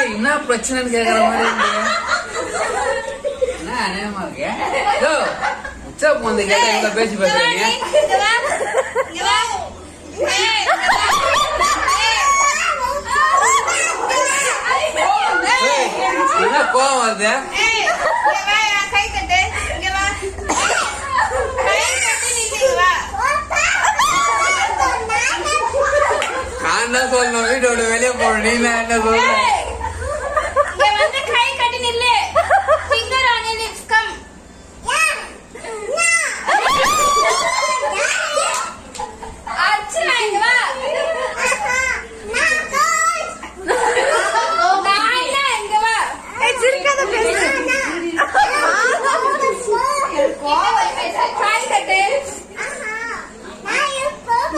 என்ன பிரச்சனைன்னு கேக்குற மாதிரி என்ன அநியாயமா இருக்கு உச்சா போந்து கேட்டா எங்க பேசி பேசுறீங்க என்ன கோவம் வருது நான் தான் சொல்லணும் வீட்டோட வெளியே போகணும் நீ என்ன சொல்ற